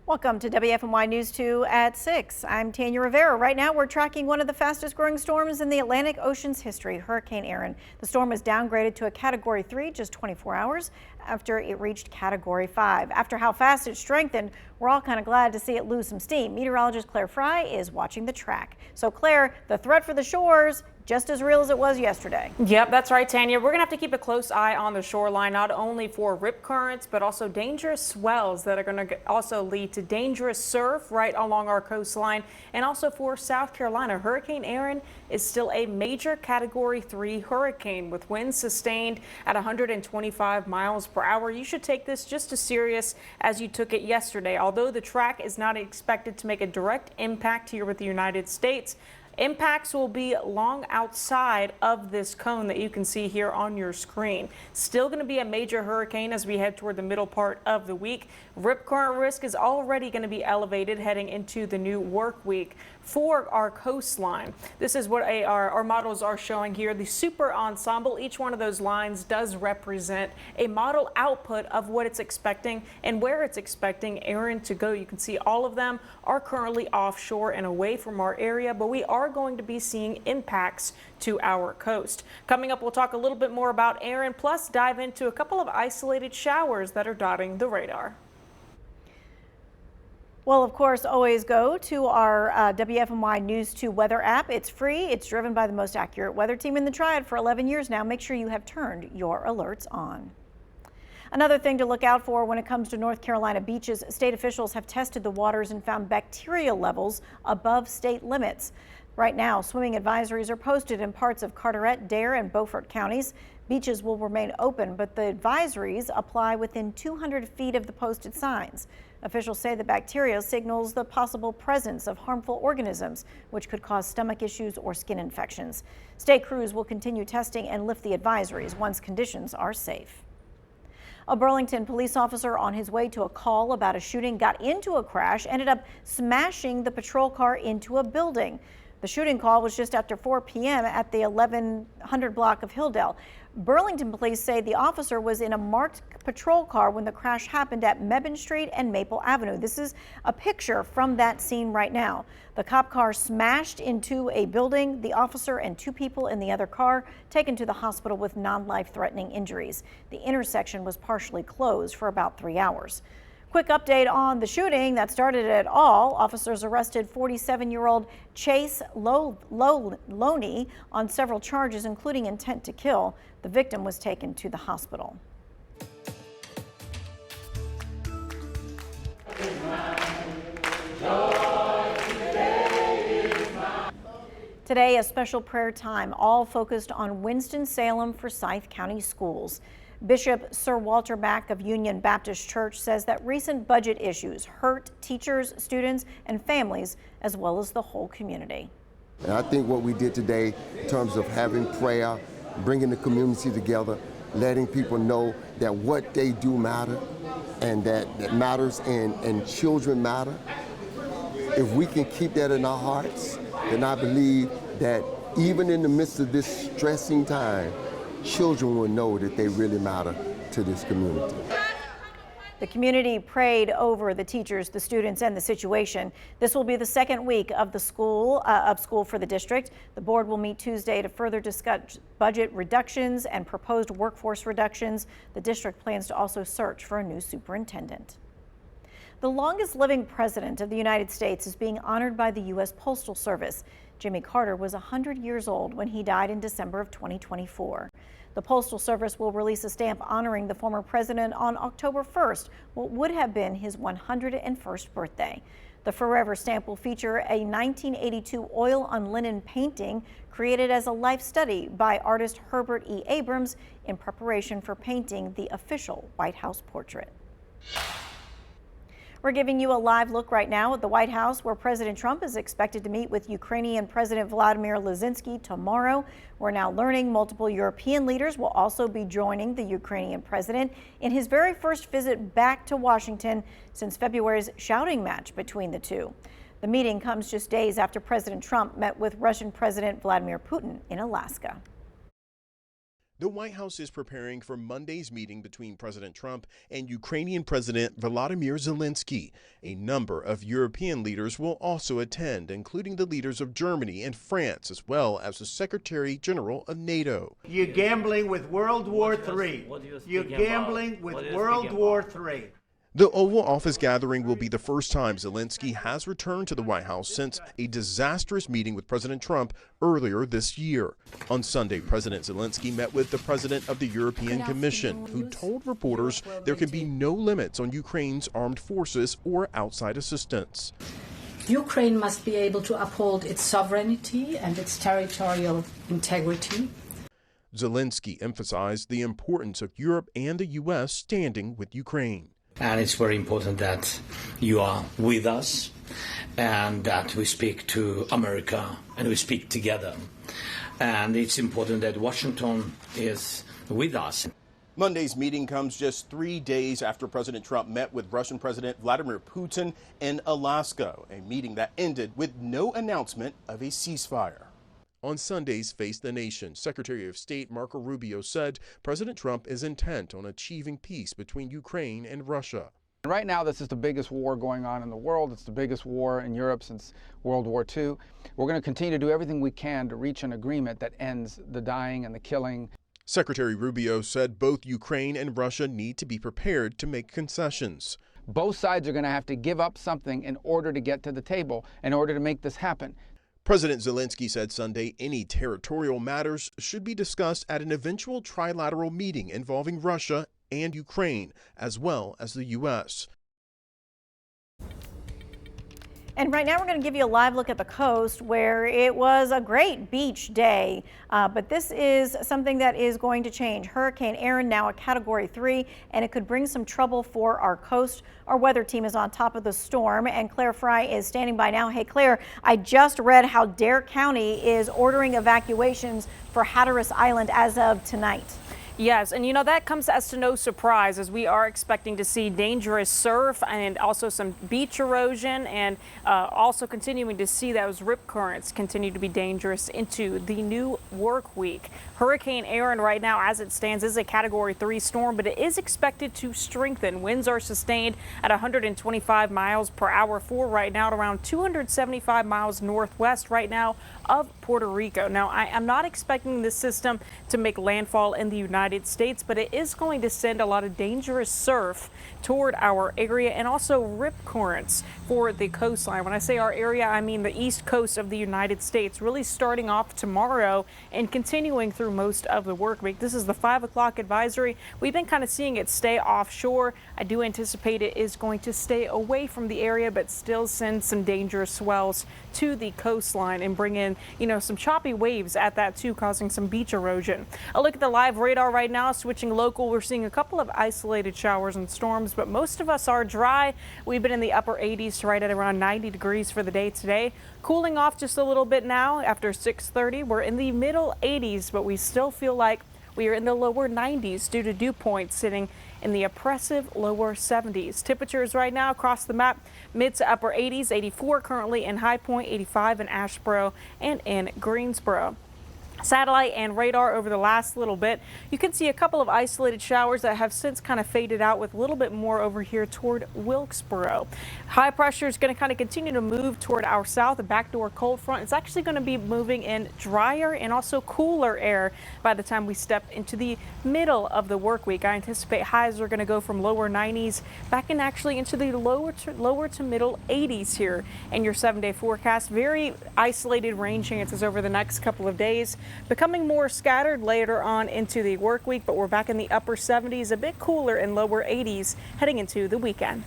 Welcome to WFMY News 2 at 6. I'm Tanya Rivera. Right now, we're tracking one of the fastest growing storms in the Atlantic Ocean's history, Hurricane Erin. The storm was downgraded to a Category 3 just 24 hours after it reached Category 5. After how fast it strengthened, we're all kind of glad to see it lose some steam. Meteorologist Claire Fry is watching the track. So Claire, the threat for the shores, just as real as it was yesterday. Yep, that's right, Tanya. We're going to have to keep a close eye on the shoreline, not only for rip currents, but also dangerous swells that are going to also lead to dangerous surf right along our coastline. And also for South Carolina, Hurricane Erin is still a major Category 3 hurricane with winds sustained at 125 miles per hour. You should take this just as serious as you took it yesterday. Although the track is not expected to make a direct impact here with the United States, impacts will be long outside of this cone that you can see here on your screen. Still going to be a major hurricane as we head toward the middle part of the week. Rip current risk is already going to be elevated heading into the new work week for our coastline. This is what our models are showing here. The super ensemble, each one of those lines does represent a model output of what it's expecting and where it's expecting Erin to go. You can see all of them are currently offshore and away from our area, but we are going to be seeing impacts to our coast. Coming up, we'll talk a little bit more about Erin, plus dive into a couple of isolated showers that are dotting the radar. Well, of course, always go to our WFMY News 2 weather app. It's free. It's driven by the most accurate weather team in the Triad for 11 years now. Make sure you have turned your alerts on. Another thing to look out for when it comes to North Carolina beaches, state officials have tested the waters and found bacteria levels above state limits. Right now, swimming advisories are posted in parts of Carteret, Dare, and Beaufort counties. Beaches will remain open, but the advisories apply within 200 feet of the posted signs. Officials say the bacteria signals the possible presence of harmful organisms, which could cause stomach issues or skin infections. State crews will continue testing and lift the advisories once conditions are safe. A Burlington police officer on his way to a call about a shooting got into a crash, ended up smashing the patrol car into a building. The shooting call was just after 4 p.m. at the 1100 block of Hilldale. Burlington police say the officer was in a marked patrol car when the crash happened at Mebane Street and Maple Avenue. This is a picture from that scene right now. The cop car smashed into a building. The officer and 2 people in the other car taken to the hospital with non-life-threatening injuries. The intersection was partially closed for about 3 hours. Quick update on the shooting that started it all. Officers arrested 47-year-old Chase Loney on several charges, including intent to kill. The victim was taken to the hospital. Today, a special prayer time, all focused on Winston-Salem for Forsyth County Schools. Bishop Sir Walter Mack of Union Baptist Church says that recent budget issues hurt teachers, students, and families, as well as the whole community. And I think what we did today in terms of having prayer, bringing the community together, letting people know that what they do matter and that matters and children matter. If we can keep that in our hearts, then I believe that even in the midst of this stressing time, children will know that they really matter to this community. The community prayed over the teachers, the students, and the situation. This will be the second week of the school for the district. The board will meet Tuesday to further discuss budget reductions and proposed workforce reductions. The district plans to also search for a new superintendent. The longest living president of the United States is being honored by the U.S. Postal Service. Jimmy Carter was 100 years old when he died in December of 2024. The Postal Service will release a stamp honoring the former president on October 1st, what would have been his 101st birthday. The Forever stamp will feature a 1982 oil on linen painting created as a life study by artist Herbert E. Abrams in preparation for painting the official White House portrait. We're giving you a live look right now at the White House, where President Trump is expected to meet with Ukrainian President Vladimir Zelensky tomorrow. We're now learning multiple European leaders will also be joining the Ukrainian president in his very first visit back to Washington since February's shouting match between the two. The meeting comes just days after President Trump met with Russian President Vladimir Putin in Alaska. The White House is preparing for Monday's meeting between President Trump and Ukrainian President Volodymyr Zelensky. A number of European leaders will also attend, including the leaders of Germany and France, as well as the Secretary General of NATO. You're gambling with World War III. You're gambling with World War III. The Oval Office gathering will be the first time Zelensky has returned to the White House since a disastrous meeting with President Trump earlier this year. On Sunday, President Zelensky met with the president of the European Commission, who told reporters there can be no limits on Ukraine's armed forces or outside assistance. Ukraine must be able to uphold its sovereignty and its territorial integrity. Zelensky emphasized the importance of Europe and the U.S. standing with Ukraine. And it's very important that you are with us and that we speak to America and we speak together. And it's important that Washington is with us. Monday's meeting comes just 3 days after President Trump met with Russian President Vladimir Putin in Alaska, a meeting that ended with no announcement of a ceasefire. On Sunday's Face the Nation, Secretary of State Marco Rubio said President Trump is intent on achieving peace between Ukraine and Russia. Right now, this is the biggest war going on in the world. It's the biggest war in Europe since World War II. We're going to continue to do everything we can to reach an agreement that ends the dying and the killing. Secretary Rubio said both Ukraine and Russia need to be prepared to make concessions. Both sides are going to have to give up something in order to get to the table, in order to make this happen. President Zelensky said Sunday any territorial matters should be discussed at an eventual trilateral meeting involving Russia and Ukraine, as well as the U.S. And right now we're going to give you a live look at the coast where it was a great beach day. But this is something that is going to change. Hurricane Erin now a Category 3, and it could bring some trouble for our coast. Our weather team is on top of the storm, and Claire Fry is standing by now. Hey, Claire, I just read how Dare County is ordering evacuations for Hatteras Island as of tonight. Yes, and you know, that comes as to no surprise, as we are expecting to see dangerous surf and also some beach erosion, and also continuing to see those rip currents continue to be dangerous into the new work week. Hurricane Erin right now, as it stands, is a Category 3 storm, but it is expected to strengthen. Winds are sustained at 125 miles per hour for right now, at around 275 miles northwest right now of Puerto Rico. Now, I am not expecting this system to make landfall in the United States, but it is going to send a lot of dangerous surf toward our area and also rip currents for the coastline. When I say our area, I mean the east coast of the United States, really starting off tomorrow and continuing through most of the work week. This is the 5 o'clock advisory. We've been kind of seeing it stay offshore. I do anticipate it is going to stay away from the area, but still send some dangerous swells to the coastline and bring in, you know, some choppy waves at that too, causing some beach erosion. A look at the live radar right now, switching local. We're seeing a couple of isolated showers and storms, but most of us are dry. We've been in the upper 80s to right at around 90 degrees for the day today. Cooling off just a little bit now after 6:30. We're in the middle 80s, but we still feel like we are in the lower 90s due to dew points sitting in the oppressive lower 70s. Temperatures right now across the map, mid to upper 80s, 84 currently in High Point, 85 in Asheboro and in Greensboro. Satellite and radar over the last little bit, you can see a couple of isolated showers that have since kind of faded out, with a little bit more over here toward Wilkesboro. High pressure is going to kind of continue to move toward our south. A backdoor cold front is actually going to be moving in drier and also cooler air by the time we step into the middle of the work week. I anticipate highs are going to go from lower 90s back in actually into the lower to middle 80s here in your 7-day forecast. Very isolated rain chances over the next couple of days, becoming more scattered later on into the work week, but we're back in the upper 70s, a bit cooler in lower 80s heading into the weekend.